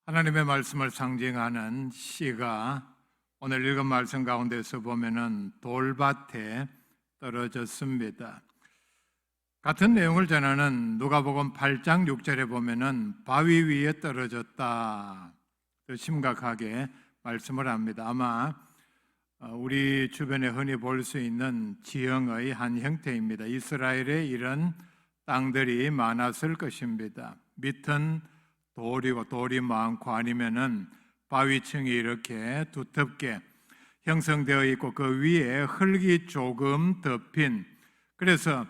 하나님의 말씀을 상징하는 씨가 오늘 읽은 말씀 가운데서 보면은 돌밭에 떨어졌습니다. 같은 내용을 전하는 누가복음 8장 6절에 보면은 바위 위에 떨어졌다. 더 심각하게 말씀을 합니다. 아마 우리 주변에 흔히 볼 수 있는 지형의 한 형태입니다. 이스라엘에 이런 땅들이 많았을 것입니다. 밑은 돌이 많고 아니면은 바위층이 이렇게 두텁게 형성되어 있고 그 위에 흙이 조금 덮인, 그래서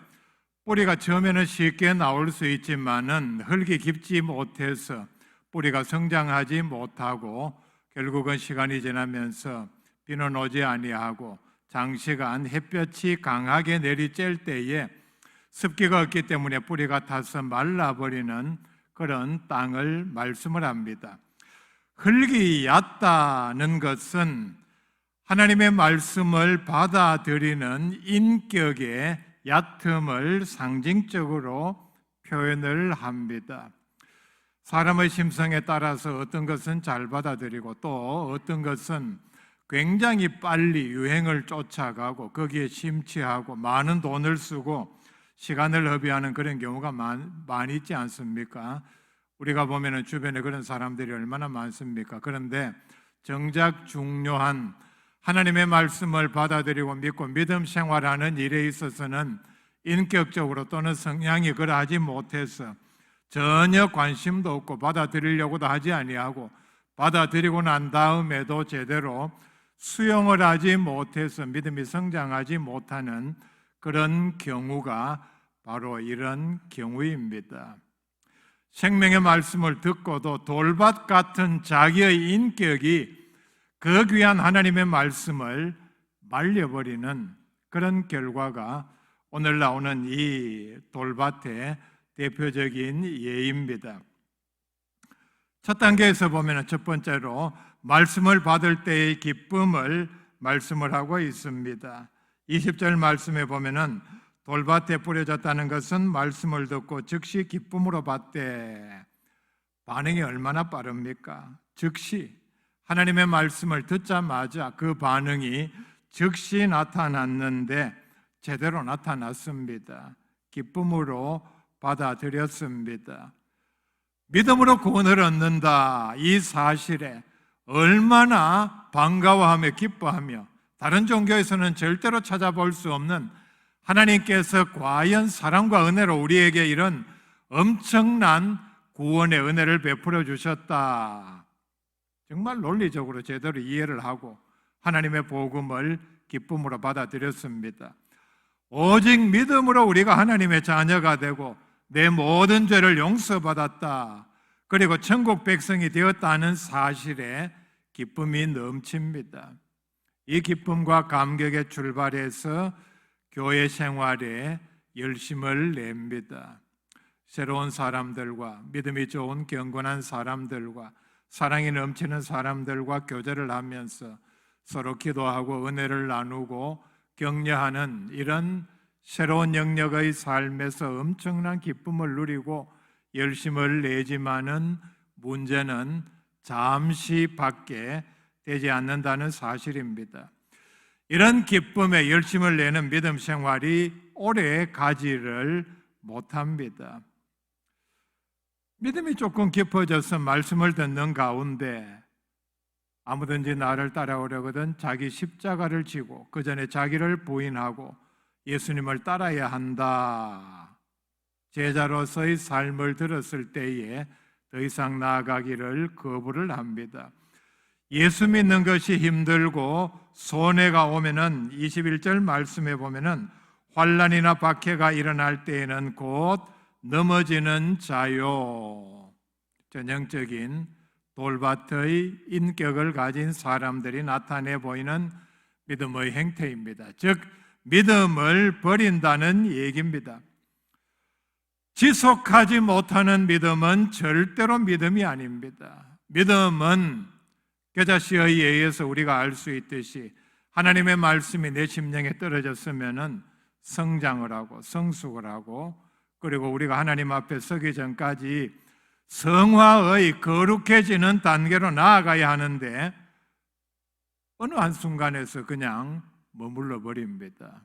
뿌리가 처음에는 쉽게 나올 수 있지만은 흙이 깊지 못해서 뿌리가 성장하지 못하고 결국은 시간이 지나면서 비는 오지 아니하고 장시간 햇볕이 강하게 내리쬐을 때에 습기가 없기 때문에 뿌리가 타서 말라버리는 그런 땅을 말씀을 합니다. 흙이 얕다는 것은 하나님의 말씀을 받아들이는 인격의 얕음을 상징적으로 표현을 합니다. 사람의 심성에 따라서 어떤 것은 잘 받아들이고 또 어떤 것은 굉장히 빨리 유행을 쫓아가고 거기에 심취하고 많은 돈을 쓰고 시간을 허비하는 그런 경우가 많이 있지 않습니까? 우리가 보면은 주변에 그런 사람들이 얼마나 많습니까? 그런데 정작 중요한 하나님의 말씀을 받아들이고 믿고 믿음 생활하는 일에 있어서는 인격적으로 또는 성향이 그러하지 못해서 전혀 관심도 없고 받아들이려고도 하지 아니하고 받아들이고 난 다음에도 제대로 수용을 하지 못해서 믿음이 성장하지 못하는 그런 경우가 바로 이런 경우입니다. 생명의 말씀을 듣고도 돌밭 같은 자기의 인격이 그 귀한 하나님의 말씀을 말려버리는 그런 결과가 오늘 나오는 이 돌밭의 대표적인 예입니다. 첫 단계에서 보면 첫 번째로 말씀을 받을 때의 기쁨을 말씀을 하고 있습니다. 20절 말씀에 보면은 돌밭에 뿌려졌다는 것은 말씀을 듣고 즉시 기쁨으로 받되, 반응이 얼마나 빠릅니까? 즉시 하나님의 말씀을 듣자마자 그 반응이 즉시 나타났는데 제대로 나타났습니다. 기쁨으로 받아들였습니다. 믿음으로 구원을 얻는다, 이 사실에 얼마나 반가워하며 기뻐하며 다른 종교에서는 절대로 찾아볼 수 없는 하나님께서 과연 사랑과 은혜로 우리에게 이런 엄청난 구원의 은혜를 베풀어 주셨다, 정말 논리적으로 제대로 이해를 하고 하나님의 복음을 기쁨으로 받아들였습니다. 오직 믿음으로 우리가 하나님의 자녀가 되고 내 모든 죄를 용서받았다, 그리고 천국 백성이 되었다는 사실에 기쁨이 넘칩니다. 이 기쁨과 감격에 출발해서 교회 생활에 열심을 냅니다. 새로운 사람들과 믿음이 좋은 경건한 사람들과 사랑이 넘치는 사람들과 교제를 하면서 서로 기도하고 은혜를 나누고 격려하는 이런 새로운 영역의 삶에서 엄청난 기쁨을 누리고 열심을 내지만은 문제는 잠시 밖에 되지 않는다는 사실입니다. 이런 기쁨에 열심을 내는 믿음 생활이 오래 가지를 못합니다. 믿음이 조금 깊어져서 말씀을 듣는 가운데 아무든지 나를 따라오려거든 자기 십자가를 지고 그 전에 자기를 부인하고 예수님을 따라야 한다, 제자로서의 삶을 들었을 때에 더 이상 나아가기를 거부를 합니다. 예수 믿는 것이 힘들고 손해가 오면은 21절 말씀에 보면은 환난이나 박해가 일어날 때에는 곧 넘어지는 자요, 전형적인 돌밭의 인격을 가진 사람들이 나타내 보이는 믿음의 행태입니다. 즉 믿음을 버린다는 얘기입니다. 지속하지 못하는 믿음은 절대로 믿음이 아닙니다. 믿음은 겨자씨에 의해서 우리가 알 수 있듯이 하나님의 말씀이 내 심령에 떨어졌으면 성장을 하고 성숙을 하고, 그리고 우리가 하나님 앞에 서기 전까지 성화의 거룩해지는 단계로 나아가야 하는데 어느 한순간에서 그냥 머물러 버립니다.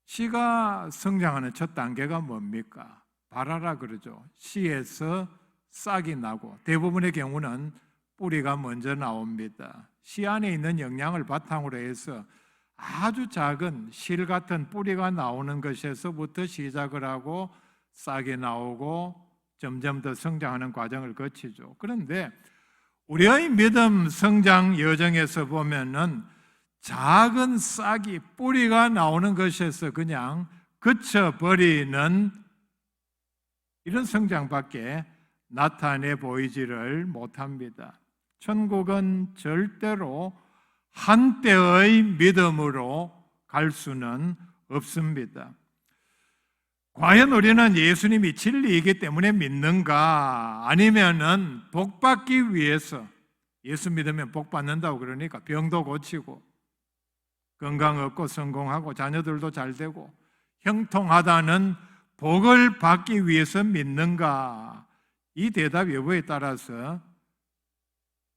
씨가 성장하는 첫 단계가 뭡니까? 발화라 그러죠. 씨에서 싹이 나고 대부분의 경우는 뿌리가 먼저 나옵니다. 씨 안에 있는 영양을 바탕으로 해서 아주 작은 실 같은 뿌리가 나오는 것에서부터 시작을 하고 싹이 나오고 점점 더 성장하는 과정을 거치죠. 그런데 우리의 믿음 성장 여정에서 보면은 작은 싹이 뿌리가 나오는 것에서 그냥 그쳐버리는 이런 성장밖에 나타내 보이지를 못합니다. 천국은 절대로 한때의 믿음으로 갈 수는 없습니다. 과연 우리는 예수님이 진리이기 때문에 믿는가? 아니면은 복 받기 위해서, 예수 믿으면 복 받는다고 그러니까 병도 고치고 건강 얻고 성공하고 자녀들도 잘 되고 형통하다는 복을 받기 위해서 믿는가? 이 대답 여부에 따라서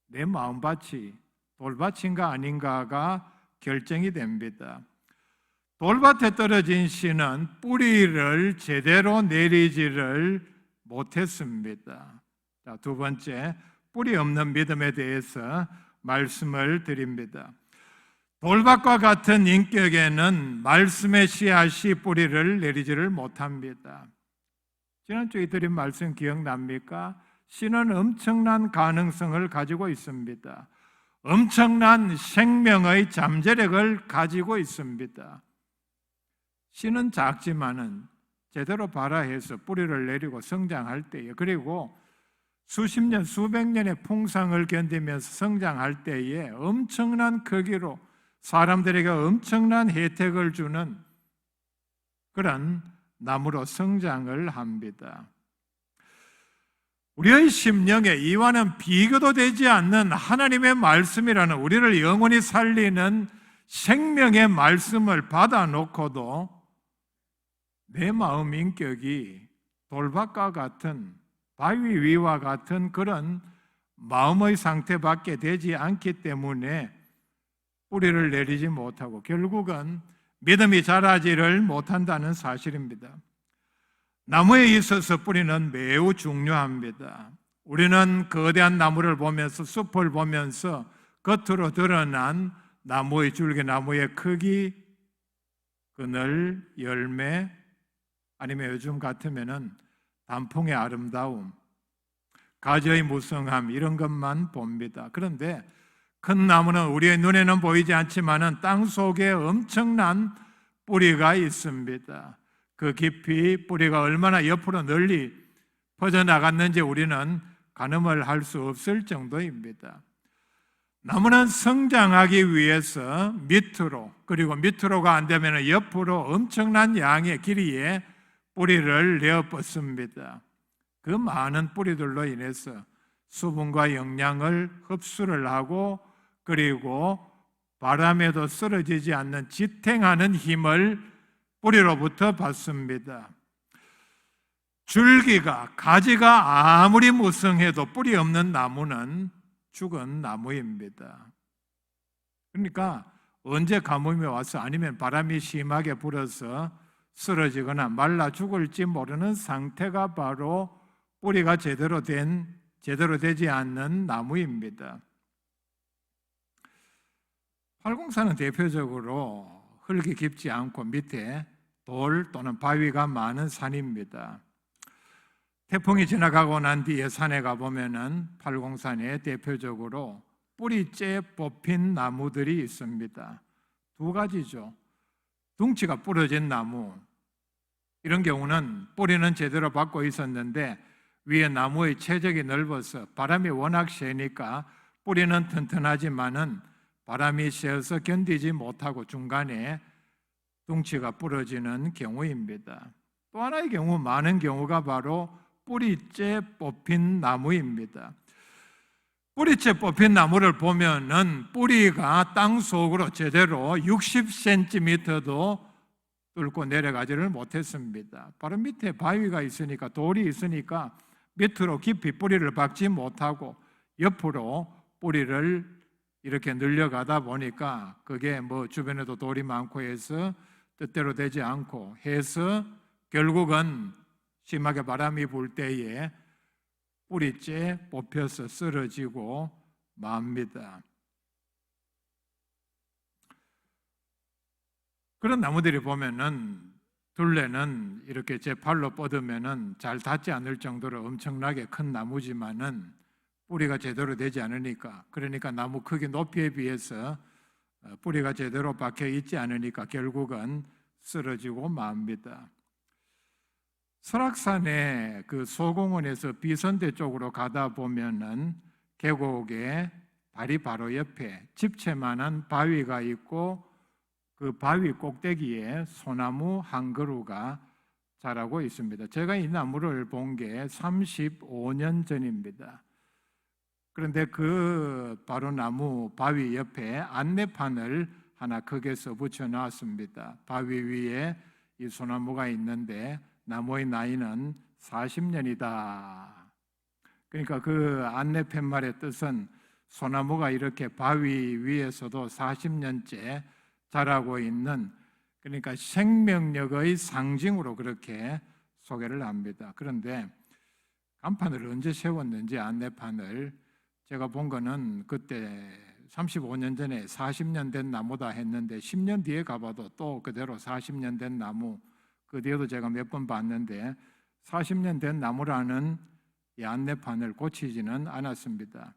내 마음밭이 돌밭인가 아닌가가 결정이 됩니다. 돌밭에 떨어진 씨는 뿌리를 제대로 내리지를 못했습니다. 자, 두 번째, 뿌리 없는 믿음에 대해서 말씀을 드립니다. 돌밭과 같은 인격에는 말씀의 씨앗이 뿌리를 내리지를 못합니다. 지난주에 드린 말씀 기억납니까? 씨는 엄청난 가능성을 가지고 있습니다. 엄청난 생명의 잠재력을 가지고 있습니다. 씨는 작지만은 제대로 발화해서 뿌리를 내리고 성장할 때에, 그리고 수십 년, 수백 년의 풍성을 견디면서 성장할 때에 엄청난 크기로 사람들에게 엄청난 혜택을 주는 그런 나무로 성장을 합니다. 우리의 심령에 이와는 비교도 되지 않는 하나님의 말씀이라는 우리를 영원히 살리는 생명의 말씀을 받아놓고도 내 마음 인격이 돌밭과 같은 바위 위와 같은 그런 마음의 상태밖에 되지 않기 때문에 뿌리를 내리지 못하고 결국은 믿음이 자라지를 못한다는 사실입니다. 나무에 있어서 뿌리는 매우 중요합니다. 우리는 거대한 나무를 보면서 숲을 보면서 겉으로 드러난 나무의 줄기, 나무의 크기, 그늘, 열매, 아니면 요즘 같으면은 단풍의 아름다움, 가지의 무성함 이런 것만 봅니다. 그런데 큰 나무는 우리의 눈에는 보이지 않지만은 땅 속에 엄청난 뿌리가 있습니다. 그 깊이 뿌리가 얼마나 옆으로 널리 퍼져나갔는지 우리는 가늠을 할 수 없을 정도입니다. 나무는 성장하기 위해서 밑으로, 그리고 밑으로가 안 되면 옆으로 엄청난 양의 길이에 뿌리를 내어 뻗습니다. 그 많은 뿌리들로 인해서 수분과 영양을 흡수를 하고 그리고 바람에도 쓰러지지 않는 지탱하는 힘을 뿌리로부터 받습니다. 줄기가, 가지가 아무리 무성해도 뿌리 없는 나무는 죽은 나무입니다. 그러니까 언제 가뭄이 와서 아니면 바람이 심하게 불어서 쓰러지거나 말라 죽을지 모르는 상태가 바로 뿌리가 제대로 되지 않는 나무입니다. 활공산은 대표적으로 흙이 깊지 않고 밑에 돌 또는 바위가 많은 산입니다. 태풍이 지나가고 난 뒤에 산에 가보면은 팔공산에 대표적으로 뿌리째 뽑힌 나무들이 있습니다. 두 가지죠. 둥치가 부러진 나무, 이런 경우는 뿌리는 제대로 받고 있었는데 위에 나무의 채적이 넓어서 바람이 워낙 세니까 뿌리는 튼튼하지만은 바람이 세어서 견디지 못하고 중간에 둥치가 부러지는 경우입니다. 또 하나의 경우, 많은 경우가 바로 뿌리째 뽑힌 나무입니다. 뿌리째 뽑힌 나무를 보면은 뿌리가 땅 속으로 제대로 60cm도 뚫고 내려가지를 못했습니다. 바로 밑에 바위가 있으니까, 돌이 있으니까 밑으로 깊이 뿌리를 박지 못하고 옆으로 뿌리를 이렇게 늘려가다 보니까 그게 뭐 주변에도 돌이 많고 해서 뜻대로 되지 않고 해서 결국은 심하게 바람이 불 때에 뿌리째 뽑혀서 쓰러지고 맙니다. 그런 나무들이 보면은 둘레는 이렇게 제 팔로 뻗으면은 잘 닿지 않을 정도로 엄청나게 큰 나무지만은 뿌리가 제대로 되지 않으니까, 그러니까 나무 크기 높이에 비해서 뿌리가 제대로 박혀 있지 않으니까 결국은 쓰러지고 맙니다. 설악산의 그 소공원에서 비선대 쪽으로 가다 보면은 계곡의 다리 바로 옆에 집채만한 바위가 있고 그 바위 꼭대기에 소나무 한 그루가 자라고 있습니다. 제가 이 나무를 본 게 35년 전입니다. 그런데 그 바로 나무 바위 옆에 안내판을 하나 크게 써 붙여 놨습니다. 바위 위에 이 소나무가 있는데 나무의 나이는 40년이다. 그러니까 그 안내팻말의 뜻은 소나무가 이렇게 바위 위에서도 40년째 자라고 있는, 그러니까 생명력의 상징으로 그렇게 소개를 합니다. 그런데 간판을 언제 세웠는지 안내판을 제가 본 거는 그때 35년 전에 40년 된 나무다 했는데 10년 뒤에 가봐도 또 그대로 40년 된 나무, 그 뒤에도 제가 몇 번 봤는데 40년 된 나무라는 이 안내판을 고치지는 않았습니다.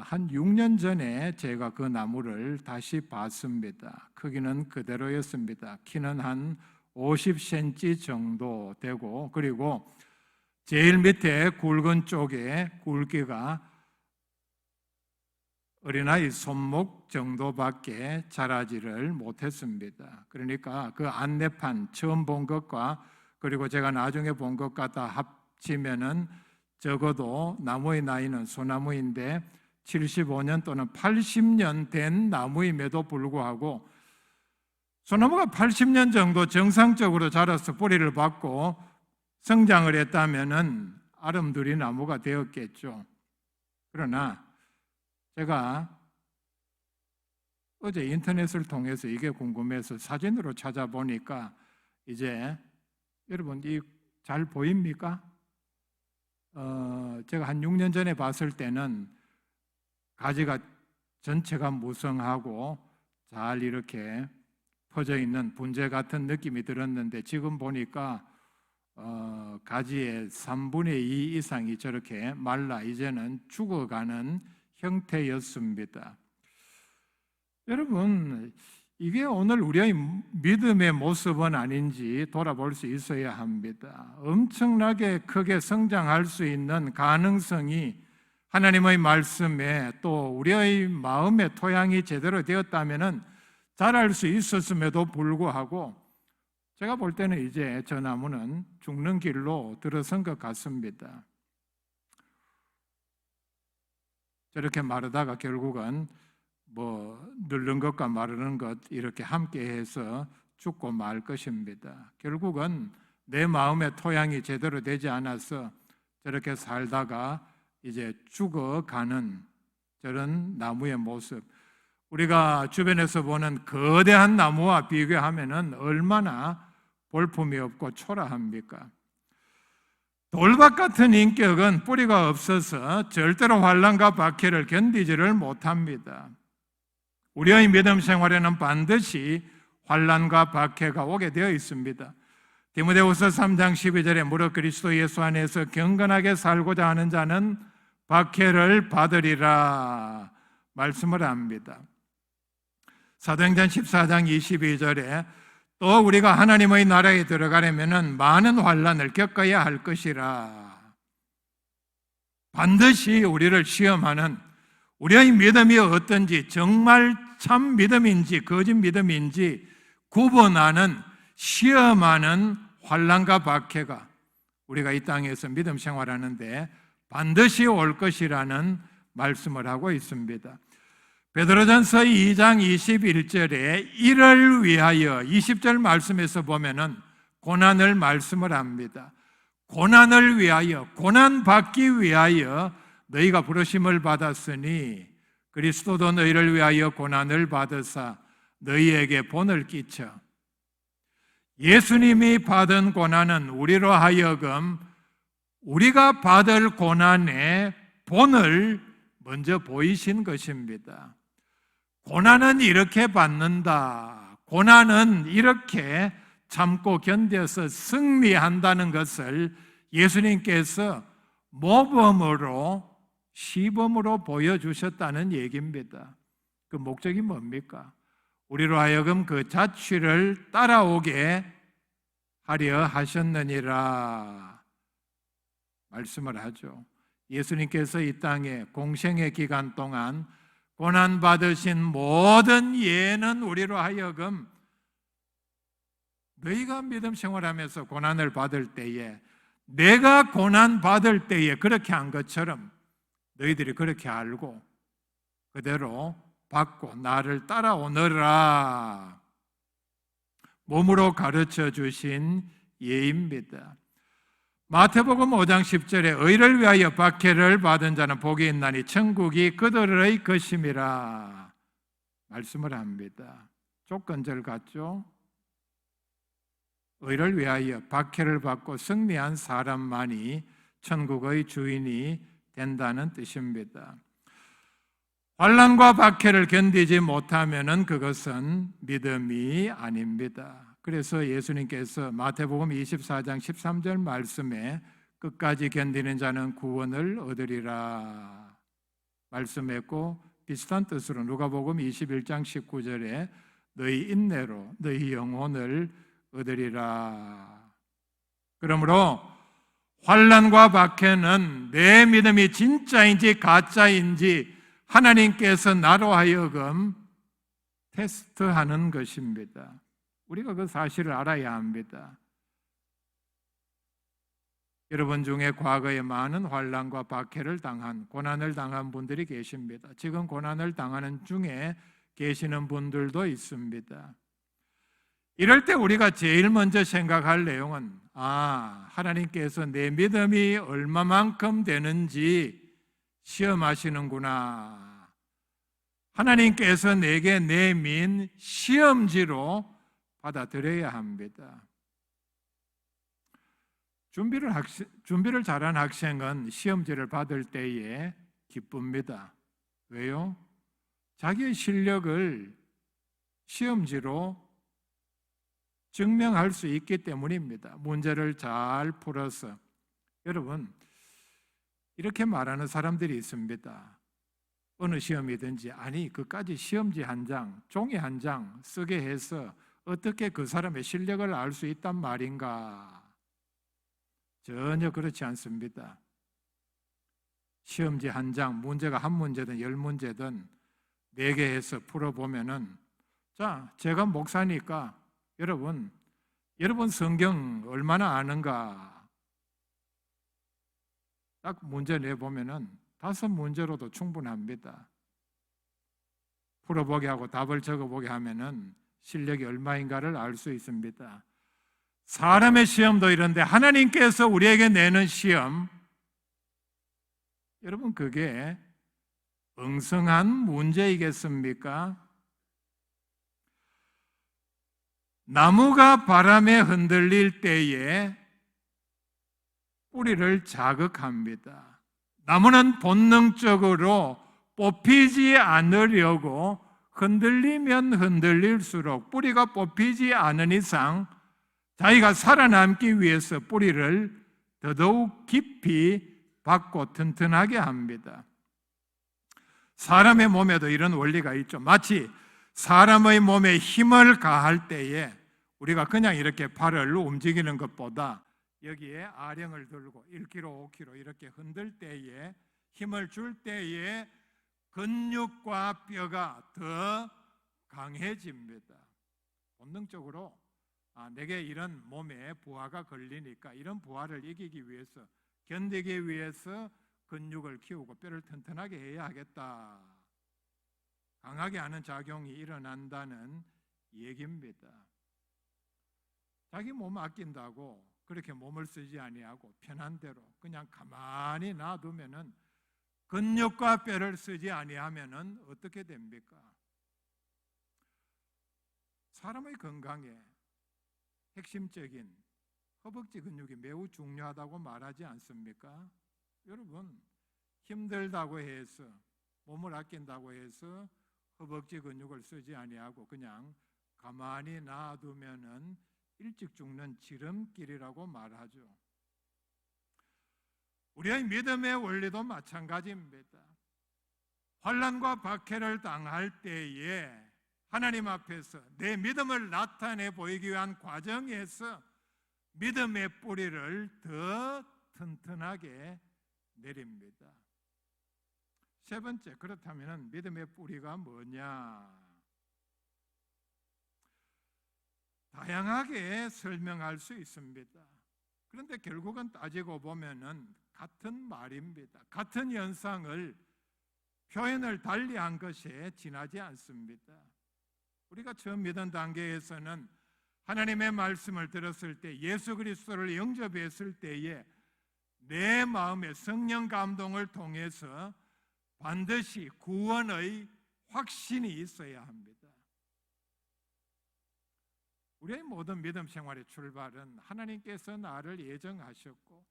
한 6년 전에 제가 그 나무를 다시 봤습니다. 크기는 그대로였습니다. 키는 한 50cm 정도 되고, 그리고 제일 밑에 굵은 쪽에 굵기가 어린아이 손목 정도밖에 자라지를 못했습니다. 그러니까 그 안내판 처음 본 것과 그리고 제가 나중에 본 것과 다 합치면은 적어도 나무의 나이는 소나무인데 75년 또는 80년 된 나무임에도 불구하고 소나무가 80년 정도 정상적으로 자라서 뿌리를 받고 성장을 했다면은 아름드리 나무가 되었겠죠. 그러나 제가 어제 인터넷을 통해서 이게 궁금해서 사진으로 찾아보니까 이제 여러분 이 잘 보입니까? 제가 한 6년 전에 봤을 때는 가지가 전체가 무성하고 잘 이렇게 퍼져 있는 분재 같은 느낌이 들었는데 지금 보니까 가지의 3분의 2 이상이 저렇게 말라 이제는 죽어가는 형태였습니다. 여러분, 이게 오늘 우리의 믿음의 모습은 아닌지 돌아볼 수 있어야 합니다. 엄청나게 크게 성장할 수 있는 가능성이 하나님의 말씀에 또 우리의 마음의 토양이 제대로 되었다면 자랄 수 있었음에도 불구하고 제가 볼 때는 이제 저 나무는 죽는 길로 들어선 것 같습니다. 저렇게 마르다가 결국은 늙는 것과 마르는 것 이렇게 함께해서 죽고 말 것입니다. 결국은 내 마음의 토양이 제대로 되지 않아서 저렇게 살다가 이제 죽어가는 저런 나무의 모습, 우리가 주변에서 보는 거대한 나무와 비교하면 얼마나 볼품이 없고 초라합니까? 돌박 같은 인격은 뿌리가 없어서 절대로 환난과 박해를 견디지를 못합니다. 우리의 믿음 생활에는 반드시 환난과 박해가 오게 되어 있습니다. 디모데후서 3장 12절에 무릇 그리스도 예수 안에서 경건하게 살고자 하는 자는 박해를 받으리라 말씀을 합니다. 사도행전 14장 22절에 또 우리가 하나님의 나라에 들어가려면 많은 환난을 겪어야 할 것이라. 반드시 우리를 시험하는, 우리의 믿음이 어떤지, 정말 참 믿음인지 거짓 믿음인지 구분하는, 시험하는 환난과 박해가 우리가 이 땅에서 믿음 생활하는데 반드시 올 것이라는 말씀을 하고 있습니다. 베드로전서 2장 21절에 이를 위하여 20절 말씀에서 보면은 고난을 말씀을 합니다. 고난을 위하여, 고난받기 위하여 너희가 부르심을 받았으니 그리스도도 너희를 위하여 고난을 받으사 너희에게 본을 끼쳐. 예수님이 받은 고난은 우리로 하여금 우리가 받을 고난의 본을 먼저 보이신 것입니다. 고난은 이렇게 받는다. 고난은 이렇게 참고 견뎌서 승리한다는 것을 예수님께서 모범으로, 시범으로 보여주셨다는 얘기입니다. 그 목적이 뭡니까? 우리로 하여금 그 자취를 따라오게 하려 하셨느니라 말씀을 하죠. 예수님께서 이 땅에 공생의 기간 동안 고난받으신 모든 예는 우리로 하여금 너희가 믿음 생활하면서 고난을 받을 때에, 내가 고난받을 때에 그렇게 한 것처럼 너희들이 그렇게 알고 그대로 받고 나를 따라오너라 몸으로 가르쳐 주신 예입니다. 마태복음 5장 10절에 의를 위하여 박해를 받은 자는 복이 있나니 천국이 그들의 것임이라 말씀을 합니다. 조건절 같죠? 의를 위하여 박해를 받고 승리한 사람만이 천국의 주인이 된다는 뜻입니다. 환난과 박해를 견디지 못하면은 그것은 믿음이 아닙니다. 그래서 예수님께서 마태복음 24장 13절 말씀에 끝까지 견디는 자는 구원을 얻으리라 말씀했고, 비슷한 뜻으로 누가복음 21장 19절에 너희 인내로 너희 영혼을 얻으리라. 그러므로 환난과 박해는 내 믿음이 진짜인지 가짜인지 하나님께서 나로 하여금 테스트하는 것입니다. 우리가 그 사실을 알아야 합니다. 여러분 중에 과거에 많은 환난과 박해를 당한, 고난을 당한 분들이 계십니다. 지금 고난을 당하는 중에 계시는 분들도 있습니다. 이럴 때 우리가 제일 먼저 생각할 내용은 하나님께서 내 믿음이 얼마만큼 되는지 시험하시는구나. 하나님께서 내게 내민 시험지로 받아들여야 합니다. 준비를 잘한 학생은 시험지를 받을 때에 기쁩니다. 왜요? 자기의 실력을 시험지로 증명할 수 있기 때문입니다. 문제를 잘 풀어서. 여러분, 이렇게 말하는 사람들이 있습니다. 어느 시험이든지 그까지 시험지 한 장, 종이 한 장 쓰게 해서 어떻게 그 사람의 실력을 알 수 있단 말인가? 전혀 그렇지 않습니다. 시험지 한 장, 문제가 한 문제든 10문제든 4개 해서 풀어보면은, 제가 목사니까 여러분 성경 얼마나 아는가? 딱 문제 내보면은 5문제로도 충분합니다. 풀어보게 하고 답을 적어보게 하면은 실력이 얼마인가를 알 수 있습니다. 사람의 시험도 이런데 하나님께서 우리에게 내는 시험, 여러분 그게 엉성한 문제이겠습니까? 나무가 바람에 흔들릴 때에 뿌리를 자극합니다. 나무는 본능적으로 뽑히지 않으려고 흔들리면 흔들릴수록 뿌리가 뽑히지 않은 이상 자기가 살아남기 위해서 뿌리를 더더욱 깊이 박고 튼튼하게 합니다. 사람의 몸에도 이런 원리가 있죠. 마치 사람의 몸에 힘을 가할 때에 우리가 그냥 이렇게 팔을 움직이는 것보다 여기에 아령을 들고 1kg, 5kg 이렇게 흔들 때에 힘을 줄 때에 근육과 뼈가 더 강해집니다. 본능적으로 내게 이런 몸에 부하가 걸리니까 이런 부하를 이기기 위해서, 견디기 위해서 근육을 키우고 뼈를 튼튼하게 해야 하겠다. 강하게 하는 작용이 일어난다는 얘기입니다. 자기 몸 아낀다고 그렇게 몸을 쓰지 아니하고 편한 대로 그냥 가만히 놔두면은, 근육과 뼈를 쓰지 아니하면은 어떻게 됩니까? 사람의 건강에 핵심적인 허벅지 근육이 매우 중요하다고 말하지 않습니까? 여러분, 힘들다고 해서, 몸을 아낀다고 해서 허벅지 근육을 쓰지 아니하고 그냥 가만히 놔두면은 일찍 죽는 지름길이라고 말하죠. 우리의 믿음의 원리도 마찬가지입니다. 환난과 박해를 당할 때에 하나님 앞에서 내 믿음을 나타내 보이기 위한 과정에서 믿음의 뿌리를 더 튼튼하게 내립니다. 세 번째, 그렇다면 믿음의 뿌리가 뭐냐? 다양하게 설명할 수 있습니다. 그런데 결국은 따지고 보면은 같은 말입니다. 같은 현상을 표현을 달리한 것에 지나지 않습니다. 우리가 처음 믿은 단계에서는 하나님의 말씀을 들었을 때, 예수 그리스도를 영접했을 때에 내 마음에 성령 감동을 통해서 반드시 구원의 확신이 있어야 합니다. 우리의 모든 믿음 생활의 출발은 하나님께서 나를 예정하셨고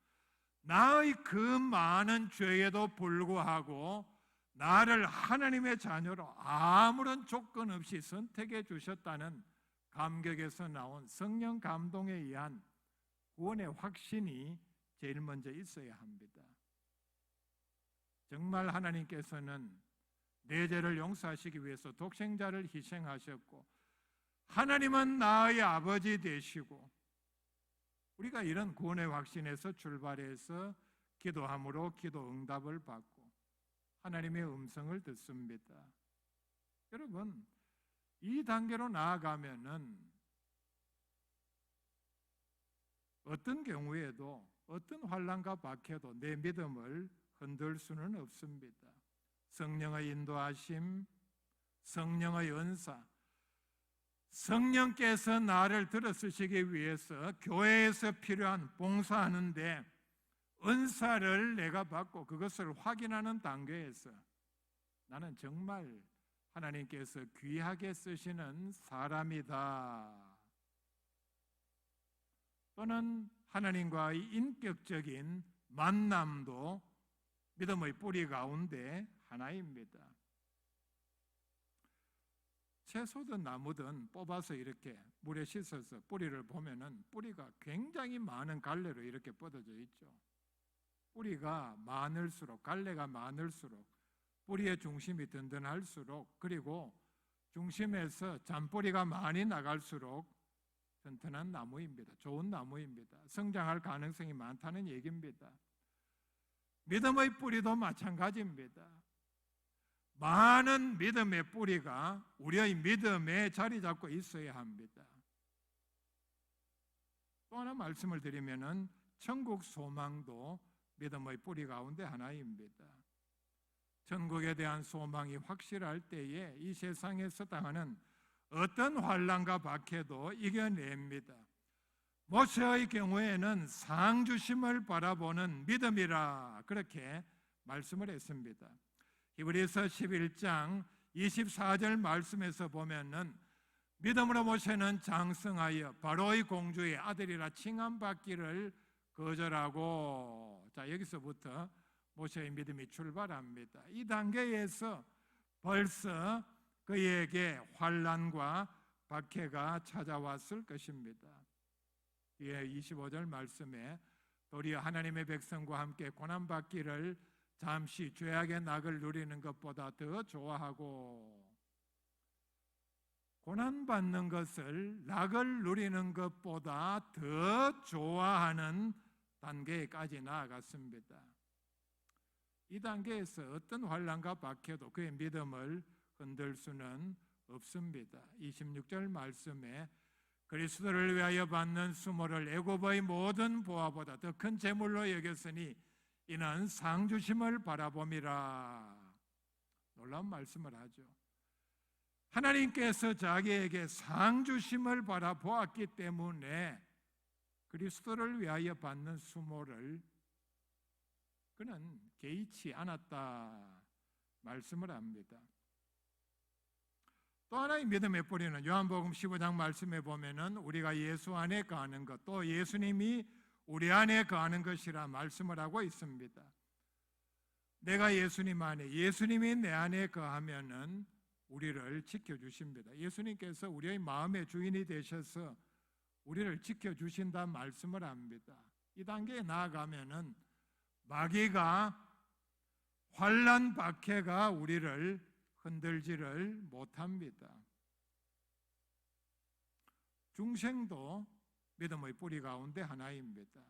나의 그 많은 죄에도 불구하고 나를 하나님의 자녀로 아무런 조건 없이 선택해 주셨다는 감격에서 나온 성령 감동에 의한 구원의 확신이 제일 먼저 있어야 합니다. 정말 하나님께서는 내 죄를 용서하시기 위해서 독생자를 희생하셨고 하나님은 나의 아버지 되시고, 우리가 이런 구원의 확신에서 출발해서 기도함으로 기도 응답을 받고 하나님의 음성을 듣습니다. 여러분, 이 단계로 나아가면은 어떤 경우에도 어떤 환난과 박해도 내 믿음을 흔들 수는 없습니다. 성령의 인도하심, 성령의 은사, 성령께서 나를 들어쓰시기 위해서 교회에서 필요한 봉사하는데 은사를 내가 받고 그것을 확인하는 단계에서 나는 정말 하나님께서 귀하게 쓰시는 사람이다, 또는 하나님과의 인격적인 만남도 믿음의 뿌리 가운데 하나입니다. 채소든 나무든 뽑아서 이렇게 물에 씻어서 뿌리를 보면은 뿌리가 굉장히 많은 갈래로 이렇게 뻗어져 있죠. 뿌리가 많을수록, 갈래가 많을수록 뿌리의 중심이 든든할수록, 그리고 중심에서 잔뿌리가 많이 나갈수록 튼튼한 나무입니다. 좋은 나무입니다. 성장할 가능성이 많다는 얘기입니다. 믿음의 뿌리도 마찬가지입니다. 많은 믿음의 뿌리가 우리의 믿음에 자리 잡고 있어야 합니다. 또 하나 말씀을 드리면은 천국 소망도 믿음의 뿌리 가운데 하나입니다. 천국에 대한 소망이 확실할 때에 이 세상에서 당하는 어떤 환난과 박해도 이겨냅니다. 모세의 경우에는 상주심을 바라보는 믿음이라 그렇게 말씀을 했습니다. 히브리서 11장 24절 말씀에서 보면은 믿음으로 모세는 장성하여 바로의 공주의 아들이라 칭함받기를 거절하고, 자, 여기서부터 모세의 믿음이 출발합니다. 이 단계에서 벌써 그에게 환난과 박해가 찾아왔을 것입니다. 뒤에 25절 말씀에 도리어 하나님의 백성과 함께 고난받기를 잠시 죄악의 낙을 누리는 것보다 더 좋아하고, 고난받는 것을 낙을 누리는 것보다 더 좋아하는 단계까지 나아갔습니다. 이 단계에서 어떤 환난과 박해도 그의 믿음을 흔들 수는 없습니다. 26절 말씀에 그리스도를 위하여 받는 수모를 애굽의 모든 보화보다 더 큰 재물로 여겼으니 이는 상주심을 바라봄이라. 놀라운 말씀을 하죠. 하나님께서 자기에게 상주심을 바라보았기 때문에 그리스도를 위하여 받는 수모를 그는 개의치 않았다 말씀을 합니다. 또 하나의 믿음의 뿌리는 요한복음 15장 말씀에 보면은 우리가 예수 안에 거하는 것, 또 예수님이 우리 안에 거하는 것이라 말씀을 하고 있습니다. 내가 예수님 안에, 예수님이 내 안에 거하면은 우리를 지켜주십니다. 예수님께서 우리의 마음의 주인이 되셔서 우리를 지켜주신다 말씀을 합니다. 이 단계에 나아가면은 마귀가, 환난 박해가 우리를 흔들지를 못합니다. 중생도 믿음의 뿌리 가운데 하나입니다.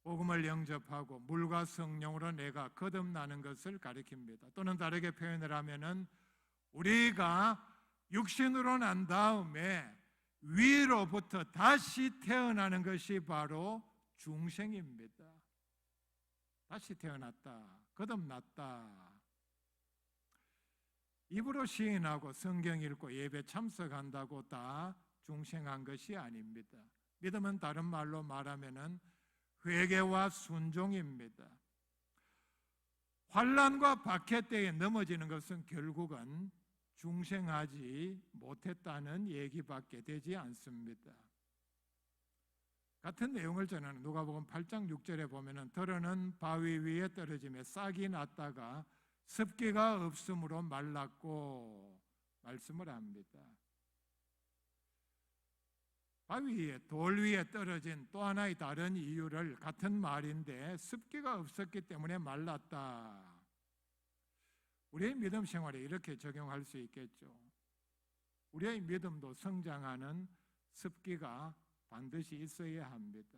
복음을 영접하고 물과 성령으로 내가 거듭나는 것을 가리킵니다. 또는 다르게 표현을 하면은 우리가 육신으로 난 다음에 위로부터 다시 태어나는 것이 바로 중생입니다. 다시 태어났다, 거듭났다. 입으로 시인하고 성경 읽고 예배 참석한다고 다 중생한 것이 아닙니다. 믿음은 다른 말로 말하면은 회개와 순종입니다. 환난과 박해 때에 넘어지는 것은 결국은 중생하지 못했다는 얘기밖에 되지 않습니다. 같은 내용을 전하는 누가복음 8장 6절에 보면은 더러는 바위 위에 떨어짐에 싹이 났다가 습기가 없으므로 말랐고 말씀을 합니다. 바위 위에, 돌 위에 떨어진 또 하나의 다른 이유를 같은 말인데 습기가 없었기 때문에 말랐다. 우리의 믿음 생활에 이렇게 적용할 수 있겠죠. 우리의 믿음도 성장하는 습기가 반드시 있어야 합니다.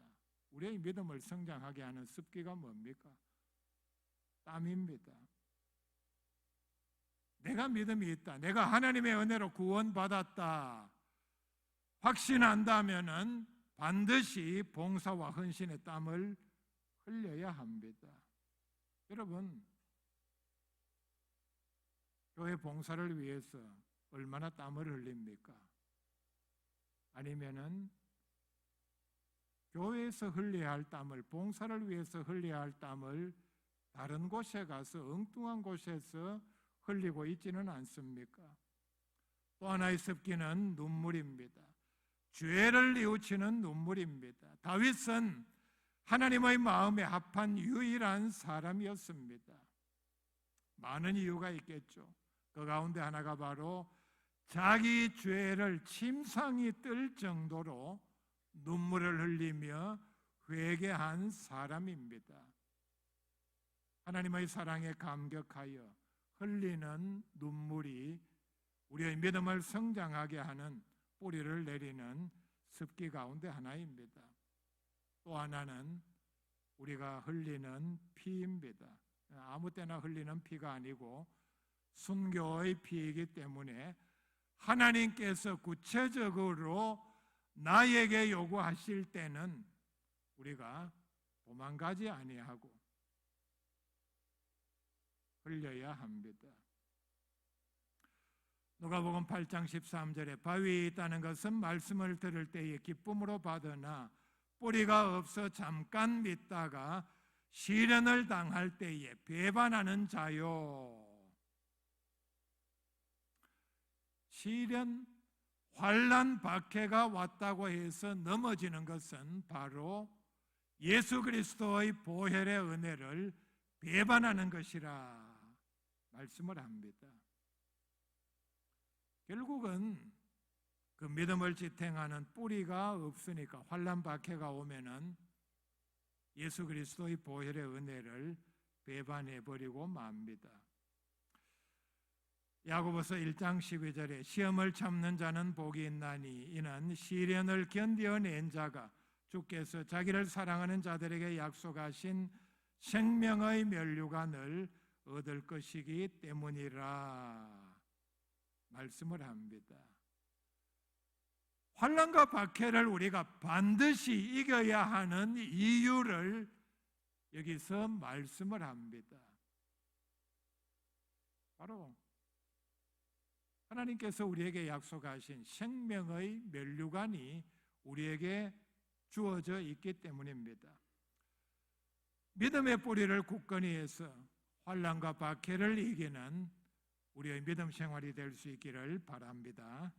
우리의 믿음을 성장하게 하는 습기가 뭡니까? 땀입니다. 내가 믿음이 있다, 내가 하나님의 은혜로 구원받았다 확신한다면은 반드시 봉사와 헌신의 땀을 흘려야 합니다. 여러분, 교회 봉사를 위해서 얼마나 땀을 흘립니까? 아니면은 교회에서 흘려야 할 땀을, 봉사를 위해서 흘려야 할 땀을 다른 곳에 가서 엉뚱한 곳에서 흘리고 있지는 않습니까? 또 하나의 습기는 눈물입니다. 죄를 뉘우치는 눈물입니다. 다윗은 하나님의 마음에 합한 유일한 사람이었습니다. 많은 이유가 있겠죠. 그 가운데 하나가 바로 자기 죄를 침상이 뜰 정도로 눈물을 흘리며 회개한 사람입니다. 하나님의 사랑에 감격하여 흘리는 눈물이 우리의 믿음을 성장하게 하는 뿌리를 내리는 습기 가운데 하나입니다. 또 하나는 우리가 흘리는 피입니다. 아무 때나 흘리는 피가 아니고 순교의 피이기 때문에 하나님께서 구체적으로 나에게 요구하실 때는 우리가 도망가지 아니하고 흘려야 합니다. 누가복음 8장 13절에 바위에 있다는 것은 말씀을 들을 때에 기쁨으로 받으나 뿌리가 없어 잠깐 믿다가 시련을 당할 때에 배반하는 자요. 시련, 환난, 박해가 왔다고 해서 넘어지는 것은 바로 예수 그리스도의 보혈의 은혜를 배반하는 것이라 말씀을 합니다. 결국은 그 믿음을 지탱하는 뿌리가 없으니까 환난 박해가 오면은 예수 그리스도의 보혈의 은혜를 배반해 버리고 맙니다. 야고보서 1장 12절에 시험을 참는 자는 복이 있나니 이는 시련을 견디어낸 자가 주께서 자기를 사랑하는 자들에게 약속하신 생명의 면류관을 얻을 것이기 때문이라 말씀을 합니다. 환난과 박해를 우리가 반드시 이겨야 하는 이유를 여기서 말씀을 합니다. 바로 하나님께서 우리에게 약속하신 생명의 면류관이 우리에게 주어져 있기 때문입니다. 믿음의 뿌리를 굳건히 해서 환난과 박해를 이기는 우리의 믿음 생활이 될 수 있기를 바랍니다.